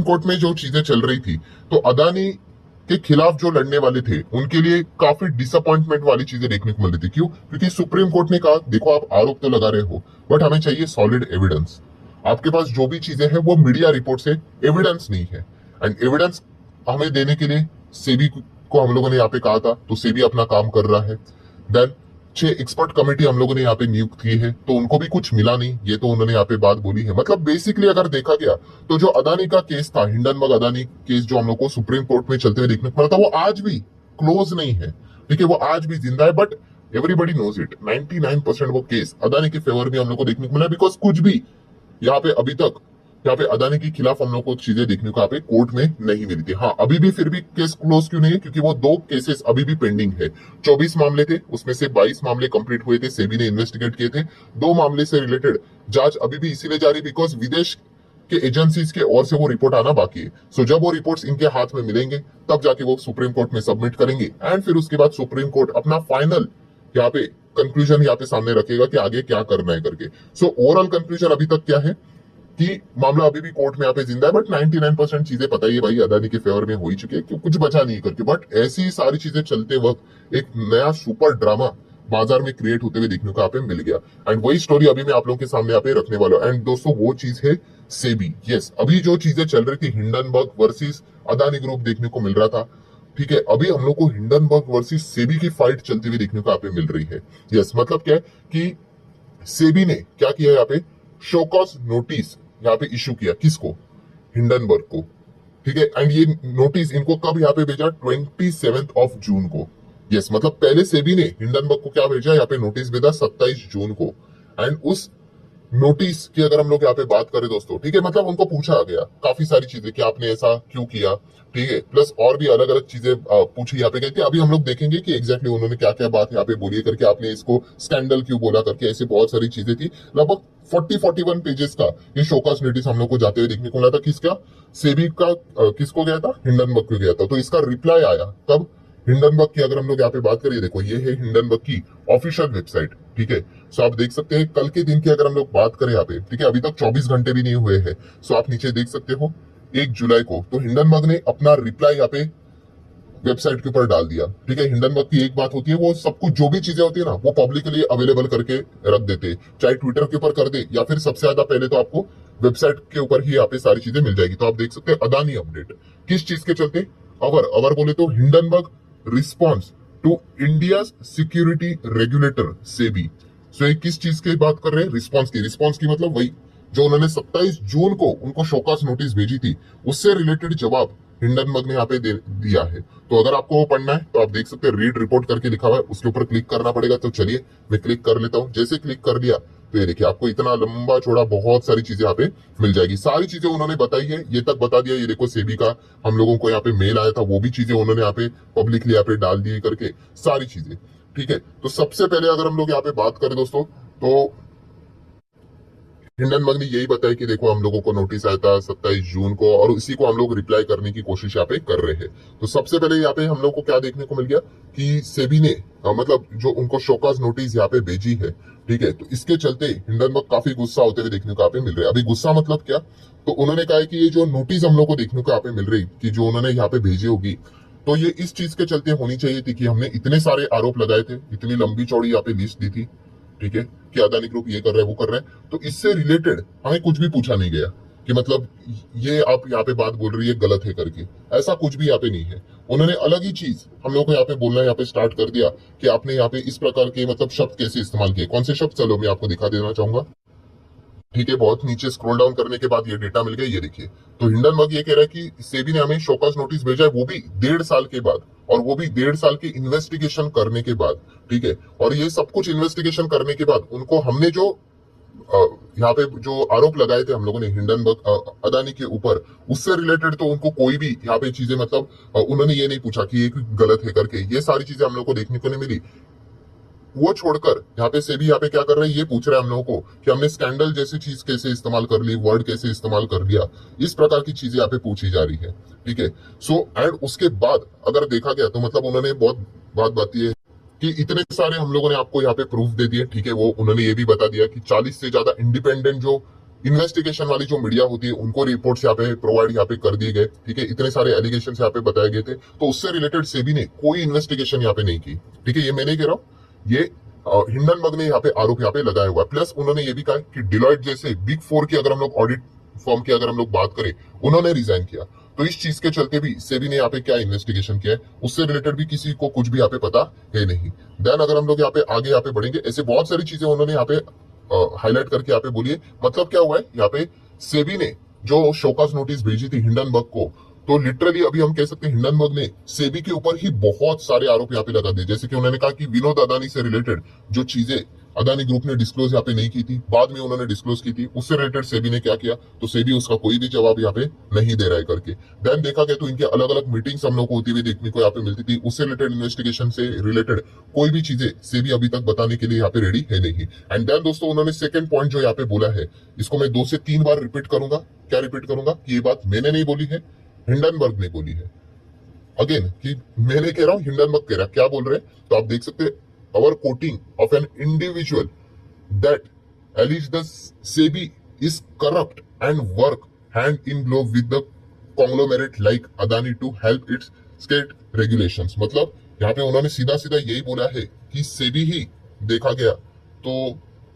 Court में जो चीजें चल रही थी, तो अदानी के खिलाफ जो लड़ने वाले थे उनके लिए काफी डिसअपॉइंटमेंट वाली चीजें देखने को मिल रही थी। क्यों? क्योंकि सुप्रीम कोर्ट ने कहा देखो आप आरोप तो लगा रहे हो बट हमें चाहिए सॉलिड एविडेंस। आपके पास जो भी चीजें हैं वो मीडिया रिपोर्ट से एविडेंस नहीं है, एंड एविडेंस हमें देने के लिए सेबी को हम लोगों ने यहाँ पे कहा था, तो सेबी अपना काम कर रहा है। देन 6 एक्सपर्ट कमेटी हम लोगों ने यहाँ पे नियुक्त की है, तो उनको भी कुछ मिला नहीं, ये तो उन्होंने यहाँ पे बात बोली है। मतलब बेसिकली अगर देखा गया तो जो अदानी का केस था, हिंडनबर्ग अदानी केस जो हम लोग को सुप्रीम कोर्ट में चलते हुए देखने को मिला था, वो आज भी क्लोज नहीं है। ठीक है, वो आज भी जिंदा है, बट एवरीबडी नोज इट 99% वो केस अदानी के फेवर में हम लोग को देखने को मिला, बिकॉज कुछ भी यहाँ पे अभी तक यहाँ पे अदानी के खिलाफ हम लोग को चीजें देखने को यहाँ पे कोर्ट में नहीं मिली थी। हाँ, अभी भी फिर भी केस क्लोज क्यों नहीं है? क्योंकि वो 2 केसेस अभी भी पेंडिंग है। 24 मामले थे, उसमें से 22 मामले कंप्लीट हुए थे, सेबी ने इन्वेस्टिगेट किए थे। 2 मामले से रिलेटेड जांच अभी भी इसीलिए जारी बिकॉज विदेश के एजेंसीज के ओर से वो रिपोर्ट आना बाकी है। सो जब वो रिपोर्ट्स इनके हाथ में मिलेंगे तब जाके वो सुप्रीम कोर्ट में सबमिट करेंगे, एंड फिर उसके बाद सुप्रीम कोर्ट अपना फाइनल यहाँ पे कंक्लूजन यहाँ पे सामने रखेगा कि आगे क्या करना है करके। सो ओवरऑल कंक्लूजन अभी तक क्या है कि मामला अभी भी कोर्ट में यहाँ पे जिंदा है, बट 99% चीजें पता ही है भाई अदानी के फेवर में हो ही चुकी है, क्यों कुछ बचा नहीं करके। बट ऐसी सारी चीजें चलते वक्त एक नया सुपर ड्रामा बाजार में क्रिएट होते हुए देखने को यहाँ पे मिल गया, एंड वही स्टोरी अभी मैं आप लोगों के सामने यहाँ पे रखने वाला हूँ। एंड दोस्तों वो चीज है सेबी। यस, अभी जो चीजें चल रही थी हिंडनबर्ग वर्सेस अदानी ग्रुप देखने को मिल रहा था, ठीक है, अभी हम लोग को हिंडनबर्ग वर्सेस सेबी की फाइट चलती हुई देखने को यहाँ पे मिल रही है। यस, मतलब क्या है कि सेबी ने क्या किया यहाँ पे, शोकॉज नोटिस यहाँ पे इशू किया। किसको? हिंडनबर्ग को। ठीक है, एंड ये नोटिस इनको कब यहाँ पे भेजा? 27 जून को। यस, मतलब पहले सेबी ने हिंडनबर्ग को क्या भेजा? यहाँ पे नोटिस भेजा 27 जून को। एंड उस नोटिस की अगर हम लोग यहाँ पे बात करें दोस्तों, ठीक है, मतलब उनको पूछा गया काफी सारी चीजें कि आपने ऐसा क्यों किया, ठीक है, प्लस और भी अलग अलग चीजें पूछी यहाँ पे गई थी। अभी हम लोग देखेंगे कि एग्जैक्टली उन्होंने क्या क्या बात यहाँ पे बोली करके, आपने इसको स्कैंडल क्यों बोला करके, ऐसे बहुत सारी चीजें थी। लगभग 41 पेजेस का ये शोकॉज नोटिस हम लोग को जाते हुए देखने को मिला था। किसका? सेबी का। किसको गया था? हिंडनबर्ग को गया था। तो इसका रिप्लाई आया तब हिंडनबर्ग की अगर हम लोग यहाँ पे बात करिए, देखो ये है हिंडनबर्ग की ऑफिशियल वेबसाइट। ठीक है, सो आप देख सकते हैं कल के दिन की अगर हम लोग बात करें यहाँ पे, ठीक है, अभी तक 24 घंटे भी नहीं हुए हैं। सो आप नीचे देख सकते हो 1 जुलाई को तो हिंडनबर्ग ने अपना रिप्लाई यहाँ पे वेबसाइट के ऊपर डाल दिया। ठीक है, हिंडनबर्ग की एक बात होती है, वो सब कुछ जो भी चीजें होती है ना वो पब्लिकली अवेलेबल करके रख देते, चाहे ट्विटर के ऊपर कर दे या फिर सबसे ज्यादा पहले तो आपको वेबसाइट के ऊपर ही यहाँ पे सारी चीजें मिल जाएगी। तो आप देख सकते हैं अदानी अपडेट किस चीज के चलते, अवर बोले तो Hindenburg response to India security regulator SEBI. So ये किस चीज की बात कर रहे हैं? रिस्पॉन्स की मतलब वही जो उन्होंने 27 जून को उनको शोकॉज नोटिस भेजी थी, उससे रिलेटेड जवाब हिंडनबर्ग ने यहाँ पे दिया है। तो अगर आपको वो पढ़ना है तो आप देख सकते हैं रीड रिपोर्ट करके लिखा हुआ है, उसके ऊपर क्लिक करना पड़ेगा। तो चलिए मैं क्लिक कर लेता हूँ। जैसे क्लिक कर दिया तो ये देखिए आपको इतना लंबा चौड़ा बहुत सारी चीजें यहाँ पे मिल जाएगी। सारी चीजें उन्होंने बताई है, ये तक बता दिया। ये देखो सेबी का हम लोगों को यहाँ पे मेल आया था, वो भी चीजें उन्होंने यहाँ पे पब्लिकली यहाँ पे डाल दी करके सारी चीजें। ठीक है, तो सबसे पहले अगर हम लोग यहाँ पे बात करें दोस्तों, तो हिंडनबर्ग ने यही बताया कि देखो हम लोगों को नोटिस आया था 27 जून को और इसी को हम लोग रिप्लाई करने की कोशिश यहाँ पे कर रहे हैं। तो सबसे पहले यहाँ पे हम लोग को क्या देखने को मिल गया कि सेबी ने मतलब जो उनको शोकॉज नोटिस यहाँ पे भेजी है, ठीक है, तो इसके चलते हिंडनबर्ग काफी गुस्सा होते हुए देखने को यहाँ पे मिल रहे हैं। अभी गुस्सा मतलब क्या? तो उन्होंने कहा है कि ये जो नोटिस हम लोग को देखने को यहाँ पे मिल रही कि जो उन्होंने यहाँ पे भेजी होगी, तो ये इस चीज के चलते होनी चाहिए थी कि हमने इतने सारे आरोप लगाए थे, इतनी लंबी चौड़ी यहाँ पे लिस्ट दी थी, ठीक है, कि अदानी ग्रुप ये कर रहा है वो कर रहा है, तो इससे रिलेटेड हमें कुछ भी पूछा नहीं गया कि मतलब ये आप यहाँ पे बात बोल रही है गलत है करके, ऐसा कुछ भी यहाँ पे नहीं है। उन्होंने अलग ही चीज हम लोग को यहाँ पे बोलना यहाँ पे स्टार्ट कर दिया कि आपने यहाँ पे इस प्रकार के मतलब शब्द कैसे इस्तेमाल किए। कौन से शब्द? चलो मैं आपको दिखा देना चाहूंगा। ठीक है, बहुत नीचे स्क्रॉल डाउन करने के बाद ये डेटा मिल गया, ये देखिए। तो हिंडनबर्ग ये कह रहा है कि सेबी ने हमें शोकॉज नोटिस भेजा है, वो भी 1.5 साल के बाद, और वो भी 1.5 साल की इन्वेस्टिगेशन करने के बाद। ठीक है, और ये सब कुछ इन्वेस्टिगेशन करने के बाद उनको हमने जो यहाँ पे जो आरोप लगाए थे हम लोगों ने हिंडनबर्ग अदानी के ऊपर, उससे रिलेटेड तो उनको कोई भी यहाँ पे चीजें मतलब उन्होंने ये नहीं पूछा कि ये गलत है करके। ये सारी चीजें हम लोग को देखने को नहीं मिली। वो छोड़कर यहाँ पे सेबी यहाँ पे क्या कर रहा है, ये पूछ रहा है हम लोगों को कि हमने स्कैंडल जैसी चीज कैसे इस्तेमाल कर ली, वर्ड कैसे इस्तेमाल कर लिया, इस प्रकार की चीजें यहाँ पे पूछी जा रही है। ठीक है, सो एंड उसके बाद अगर देखा गया तो मतलब उन्होंने बहुत बात बाती है कि इतने सारे हम लोगों ने आपको यहाँ पे प्रूफ दे दिए। ठीक है, वो उन्होंने ये भी बता दिया कि 40 से ज्यादा इंडिपेंडेंट जो इन्वेस्टिगेशन वाली जो मीडिया होती है उनको रिपोर्ट्स यहाँ पे प्रोवाइड यहाँ पे कर दिए गए, ठीक है, इतने सारे एलिगेशन यहाँ पे बताए गए थे, तो उससे रिलेटेड सेबी ने कोई इन्वेस्टिगेशन यहाँ पे नहीं की, ठीक है, ये मैं नहीं कह रहा हूँ, ये हिंडनबर्ग ने यहाँ पे आरोप यहाँ पे लगाया हुआ है। प्लस उन्होंने ये भी कहा कि डिलॉयट जैसे बिग फोर की अगर हम लोग ऑडिट फर्म की अगर हम लोग बात करें, उन्होंने रिजाइन किया, तो इस चीज के चलते भी सेबी ने यहाँ पे क्या इन्वेस्टिगेशन किया है उससे रिलेटेड भी किसी को कुछ भी यहाँ पे पता है नहीं। देन अगर हम लोग यहाँ पे आगे यहाँ पे बढ़ेंगे, ऐसे बहुत सारी चीजें उन्होंने यहाँ पे हाईलाइट करके यहाँ पे बोलिए, मतलब क्या हुआ है यहाँ पे सेबी ने जो शोकॉज नोटिस भेजी थी हिंडनबर्ग को, तो लिटरली अभी हम कह सकते हैं हिंडनबर्ग ने सेबी के ऊपर ही बहुत सारे आरोप यहाँ पे लगा दिए। जैसे कि उन्होंने कहा कि विनोद अदानी से रिलेटेड जो चीजें अदानी ग्रुप ने डिस्क्लोज यहाँ पे नहीं की थी, बाद में उन्होंने डिस्क्लोज की थी, उससे रिलेटेड सेबी ने क्या किया, तो सेबी उसका कोई भी जवाब यहाँ पे नहीं दे रहा है करके। देन देखा गया तो इनके अलग अलग मीटिंग्स हम लोग को होती हुई देखने को यहाँ पे मिलती थी, उससे रिलेटेड इन्वेस्टिगेशन से रिलेटेड कोई भी चीजें सेबी अभी तक बताने के लिए यहाँ पे रेडी है नहीं। एंड देन दोस्तों उन्होंने सेकंड पॉइंट जो यहाँ पे बोला है, इसको मैं 2 से 3 बार रिपीट करूंगा। क्या रिपीट करूंगा कि ये बात मैंने नहीं बोली है, हिंडनबर्ग ने बोली है। अगेन कि मैंने कह रहा हूं, हिंडनबर्ग कह रहा, क्या बोल रहे हैं, तो आप देख सकते हैं, our quoting of an individual that alleges the SEBI is corrupt and work hand in glove with the conglomerate like Adani to help its state regulations. मतलब यहाँ पे उन्होंने सीधा सीधा यही बोला है कि सेबी ही देखा गया तो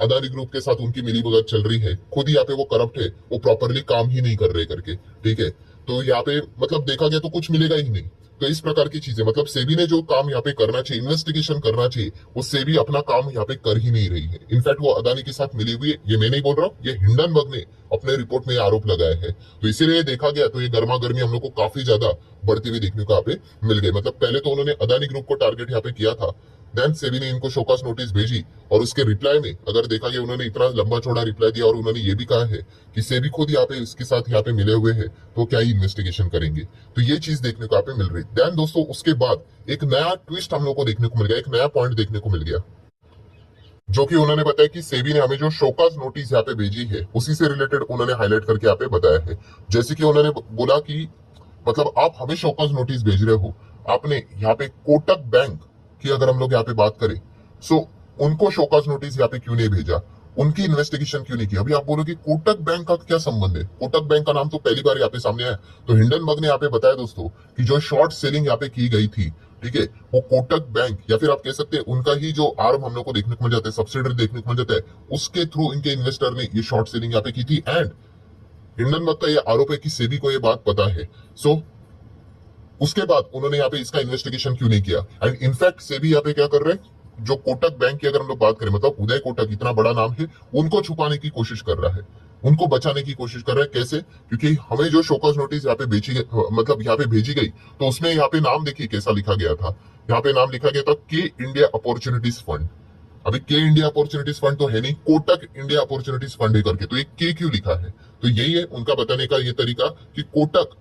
अदानी ग्रुप के साथ उनकी मिलीभगत चल रही है, खुद ही यहाँ पे वो करप्ट है, वो प्रॉपरली काम ही नहीं कर रहे करके, ठीक है। तो यहाँ पे मतलब देखा गया तो कुछ मिलेगा ही नहीं। तो इस प्रकार की चीजें, मतलब सेबी ने जो काम यहाँ पे करना चाहिए, इन्वेस्टिगेशन करना चाहिए, वो सेबी अपना काम यहाँ पे कर ही नहीं रही है। इनफैक्ट वो अदानी के साथ मिली हुई है, ये मैं नहीं बोल रहा हूँ, ये हिंडनबर्ग ने अपने रिपोर्ट में आरोप लगाया है। तो इसीलिए देखा गया तो ये गर्मा गर्मी हम लोग को काफी ज्यादा बढ़ती हुई देखने को यहाँ पे मिल गई। मतलब पहले तो उन्होंने अदानी ग्रुप को टारगेट यहाँ पे किया था, देन सेबी ने इनको शोकॉज नोटिस भेजी, और उसके रिप्लाई में अगर देखा गया उन्होंने इतना लंबा चौड़ा रिप्लाई दिया, और उन्होंने ये भी कहा है कि सेबी खुद यहाँ पे इसके साथ यहाँ पे मिले हुए हैं, तो क्या ही इन्वेस्टिगेशन करेंगे। तो ये चीज देखने को यहाँ पे मिल रही। देन दोस्तों उसके बाद एक नया ट्विस्ट हम लोग को देखने को मिल गया, एक नया पॉइंट देखने को मिल गया, जो कि उन्होंने बताया कि सेबी ने हमें जो शोकॉज नोटिस यहाँ पे भेजी है उसी से रिलेटेड उन्होंने हाईलाइट करके यहाँ पे बताया है। जैसे कि उन्होंने बोला कि मतलब आप हमें शोकॉज नोटिस भेज रहे हो, आपने यहाँ पे कोटक बैंक की अगर हम लोग यहाँ पे बात करें, सो उनको शोकॉज नोटिस यहाँ पे क्यों नहीं भेजा, उनकी इन्वेस्टिगेशन क्यों नहीं की। अभी आप बोलोगे कोटक बैंक का क्या संबंध है, कोटक बैंक का नाम तो पहली बार यहाँ पे सामने आया। तो हिंडनबर्ग ने यहाँ पे बताया दोस्तों कि जो शॉर्ट सेलिंग यहाँ पे की गई थी, ठीक है, वो कोटक बैंक या फिर आप कह सकते हैं उनका ही जो आर्म हम लोग को देखने को मिल जाता है, सब्सिडरी देखने को मिल जाता है, उसके थ्रू इनके इन्वेस्टर ने ये शॉर्ट सेलिंग यहाँ पे की थी। एंड हिंडनबर्ग का ये आरोप है कि सेबी को ये बात पता है। सो उसके बाद उन्होंने यहाँ पे इसका इन्वेस्टिगेशन क्यों नहीं किया। एंड इनफैक्ट सेबी यहाँ पे क्या कर रहे हैं, जो कोटक बैंक की अगर हम लोग बात करें, मतलब उदय कोटक इतना बड़ा नाम है, उनको छुपाने की कोशिश कर रहा है, उनको बचाने की कोशिश कर रहा है। कैसे, क्योंकि हमें जो शोकॉज नोटिस यहाँ पे बेची गई, मतलब यहाँ पे भेजी गई, तो उसमें यहाँ पे नाम देखिए कैसा लिखा गया था, यहाँ पे नाम लिखा गया था के इंडिया अपॉर्चुनिटीज फंड। अभी के इंडिया अपॉर्चुनिटीज फंड तो है नहीं, कोटक इंडिया अपॉर्चुनिटीज फंड है करके, तो ये के क्यों लिखा है, तो यही है उनका बताने का ये तरीका कि कोटक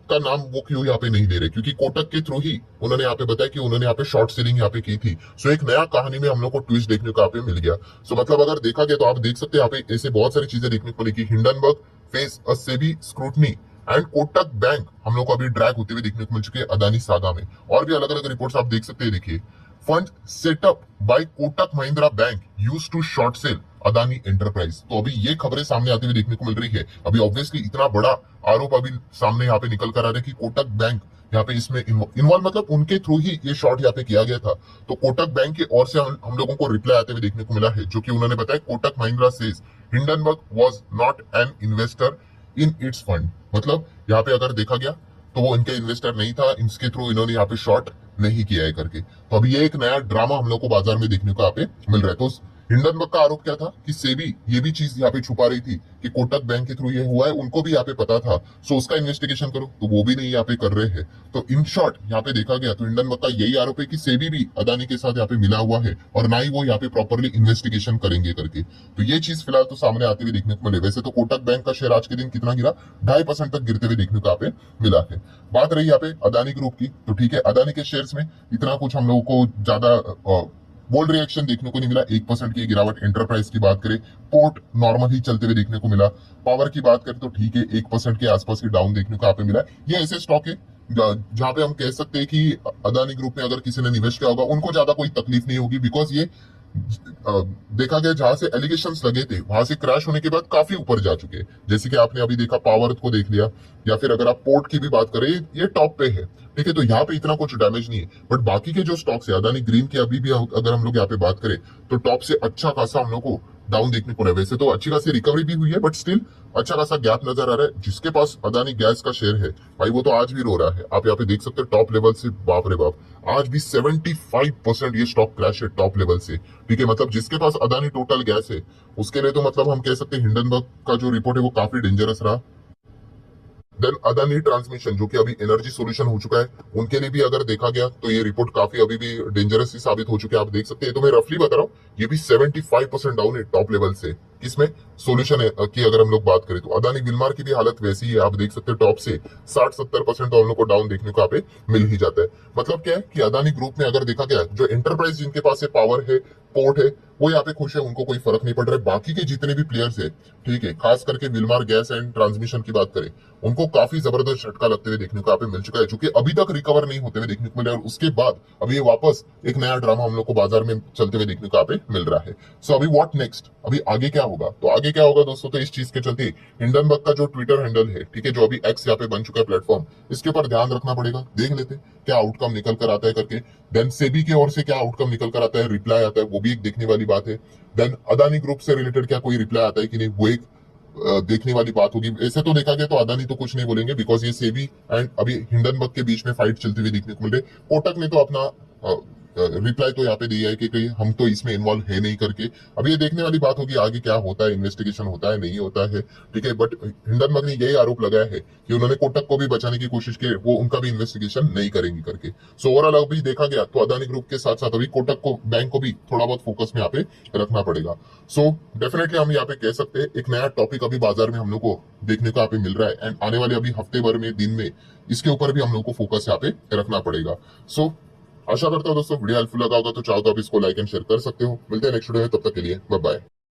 का नाम वो क्यों यहाँ पे नहीं दे रहे, क्योंकि कोटक के थ्रू ही उन्होंने यहाँ पे बताया कि उन्होंने यहाँ पे शॉर्ट सेलिंग यहाँ पे की थी। सो एक नया कहानी में हम लोग को ट्विस्ट देखने को यहाँ पे मिल गया। सो मतलब अगर देखा गया तो आप देख सकते हैं यहाँ पे ऐसे बहुत सारी चीजें देखने को मिली। Hindenburg face a SEBI scrutiny and Kotak bank हम लोग को अभी ड्रैग होते हुए देखने को मिल चुके हैं अदानी सागा में। और भी अलग अलग रिपोर्ट्स आप देख सकते हैं, देखिए, fund setup by Kotak Mahindra bank used to short sell Adani enterprise. तो अभी ये खबरें सामने आती हुई देखने को मिल रही है। अभी ऑब्वियसली इतना बड़ा आरोप अभी सामने यहाँ पे निकल कर आ रहा है कि कोटक बैंक यहाँ पे इसमें इन्वॉल्व, मतलब उनके थ्रू ही ये शॉर्ट यहाँ पे किया गया था। तो कोटक बैंक की ओर से हम लोगों को रिप्लाई आते हुए देखने को मिला है, जो कि उन्होंने बताया Kotak Mahindra says Hindenburg was not an investor in its fund. मतलब यहाँ पे अगर देखा गया तो वो इनके इन्वेस्टर नहीं था, इसके थ्रू इन्होंने यहाँ पे शॉर्ट नहीं किया है करके। तो अभी ये एक नया ड्रामा हम लोग को बाजार में देखने को यहाँ पे मिल रहा है। तो हिंडनबर्ग का आरोप क्या था कि सेबी ये भी चीज यहाँ पे छुपा रही थी कि कोटक बैंक के थ्रू ये हुआ है, उनको भी यहाँ पे पता था, सो उसका इन्वेस्टिगेशन करो, तो वो भी नहीं यहाँ पे कर रहे हैं। तो इन शॉर्ट यहाँ पे देखा गया तो हिंडनबर्ग का यही आरोप है कि सेबी भी अदानी के साथ यहाँ पे मिला हुआ है, और ना ही वो यहाँ पे प्रॉपरली इन्वेस्टिगेशन करेंगे करके। तो ये चीज फिलहाल तो सामने आते हुए देखने को मिले। वैसे तो कोटक बैंक का शेयर आज के दिन कितना गिरा, 2.5% तक गिरते हुए देखने को यहाँ पे मिला है। बात रही यहाँ पे अदानी ग्रुप की, तो ठीक है, अदानी के शेयर्स में इतना कुछ हम लोगों को ज्यादा बोल्ड रिएक्शन देखने को नहीं मिला। 1% की गिरावट एंटरप्राइज की बात करें, पोर्ट नॉर्मल ही चलते हुए देखने को मिला। पावर की बात करें तो ठीक है, 1% के आसपास की डाउन देखने को यहाँ पे मिला। ये ऐसे स्टॉक है जहां पे हम कह सकते हैं कि अदानी ग्रुप में अगर किसी ने निवेश किया होगा उनको ज्यादा कोई तकलीफ नहीं होगी, बिकॉज ये देखा गया जहां से एलिगेशंस लगे थे वहां से क्रैश होने के बाद काफी ऊपर जा चुके हैं। जैसे कि आपने अभी देखा पावर को देख लिया, या फिर अगर आप पोर्ट की भी बात करें ये टॉप पे है, ठीक है। तो यहाँ पे इतना कुछ डैमेज नहीं है, बट बाकी के जो स्टॉक्स है अदानी ग्रीन की अभी भी अगर हम लोग यहाँ पे बात करें तो टॉप से अच्छा खासा हम लोग को डाउन देखने को रहा है। वैसे तो अच्छी खासी रिकवरी भी हुई है, बट स्टिल अच्छा खासा गैप नजर आ रहा है। जिसके पास अदानी गैस का शेयर है भाई वो तो आज भी रो रहा है। आप यहाँ पे देख सकते हैं टॉप लेवल से, बाप रे बाप, आज भी 75% ये स्टॉक क्रैश है टॉप लेवल से, ठीक है। मतलब जिसके पास अदानी टोटल गैस है उसके लिए तो मतलब हम कह सकते हैं हिंडनबर्ग का जो रिपोर्ट है वो काफी डेंजरस रहा। देन अदानी ट्रांसमिशन जो कि अभी एनर्जी सॉल्यूशन हो चुका है, उनके लिए भी अगर देखा गया तो ये रिपोर्ट काफी अभी भी डेंजरस ही साबित हो चुकी है। आप देख सकते हैं, तो मैं रफली बता रहा हूँ, ये भी 75% डाउन है टॉप लेवल से। किसमें सोल्यूशन है की अगर हम लोग बात करें तो अदानी विलमार की भी हालत वैसी ही है। आप देख सकते हैं टॉप से 60-70% तो हम लोग को डाउन देखने को यहाँ पे मिल ही जाता है। मतलब क्या है कि अदानी ग्रुप में अगर देखा गया जो एंटरप्राइज जिनके पास है, पावर है, पोर्ट है, वो यहाँ पे खुश है, उनको कोई फर्क नहीं पड़ रहा है। बाकी के जितने भी प्लेयर्स है, ठीक है, खास करके विलमार गैस एंड ट्रांसमिशन की बात करें, उनको काफी जबरदस्त झटका लगते हुए देखने को यहाँ पे मिल चुका है, जो कि अभी तक रिकवर नहीं होते हुए देखने को मिला है। और उसके बाद अभी ये वापस एक नया ड्रामा हम लोग को बाजार में चलते हुए देखने को यहाँ पे मिल रहा है। सो अभी व्हाट नेक्स्ट, अभी आगे क्या होगा? तो आगे क्या होगा दोस्तों, तो इस चीज के चलते हिंडनबर्ग का जो ट्विटर हैंडल है, ठीक है, जो अभी एक्स यहाँ पे बन चुका है प्लेटफॉर्म, इसके ऊपर ध्यान रखना पड़ेगा। देख लेते हैं क्या आउटकम निकल कर आता है करके। देन सेबी की ओर से क्या आउटकम निकल कर आता है, रिप्लाई आता है, वो भी एक देखने वाली बात है। देन अदानी ग्रुप से रिलेटेड क्या कोई रिप्लाई आता है कि नहीं, वो एक देखने वाली बात होगी। ऐसे तो देखा गया तो अदानी तो कुछ नहीं बोलेंगे, बिकॉज ये सेबी एंड अभी हिंडनबर्ग के बीच में फाइट चलती हुई देखने को मिल रही है। कोटक ने तो अपना रिप्लाई तो यहाँ पे दिया है कि हम तो इसमें इन्वॉल्व है नहीं करके। अब ये देखने वाली बात होगी आगे क्या होता है, इन्वेस्टिगेशन होता है नहीं होता है, ठीक है। बट हिंडनबर्ग ने यही आरोप लगाया है कि उन्होंने कोटक को भी बचाने की कोशिश की, वो उनका भी इन्वेस्टिगेशन नहीं करेंगे करके। सो ओवरऑल अभी देखा गया तो अदानी ग्रुप के साथ साथ अभी कोटक को, बैंक को भी थोड़ा बहुत फोकस में यहाँ पे रखना पड़ेगा। सो डेफिनेटली हम यहाँ पे कह सकते हैं एक नया टॉपिक अभी बाजार में हम लोग को देखने को यहाँ पे मिल रहा है, एंड आने वाले अभी हफ्ते भर में, दिन में, इसके ऊपर भी हम लोग को फोकस यहाँ पे रखना पड़ेगा। सो आशा करता हूँ दोस्तों वीडियो हेल्पफुल लगा होगा, तो चाहो तो आप इसको लाइक एंड शेयर कर सकते हो। मिलते हैं नेक्स्ट वीडियो में, तब तक के लिए बाय बाय।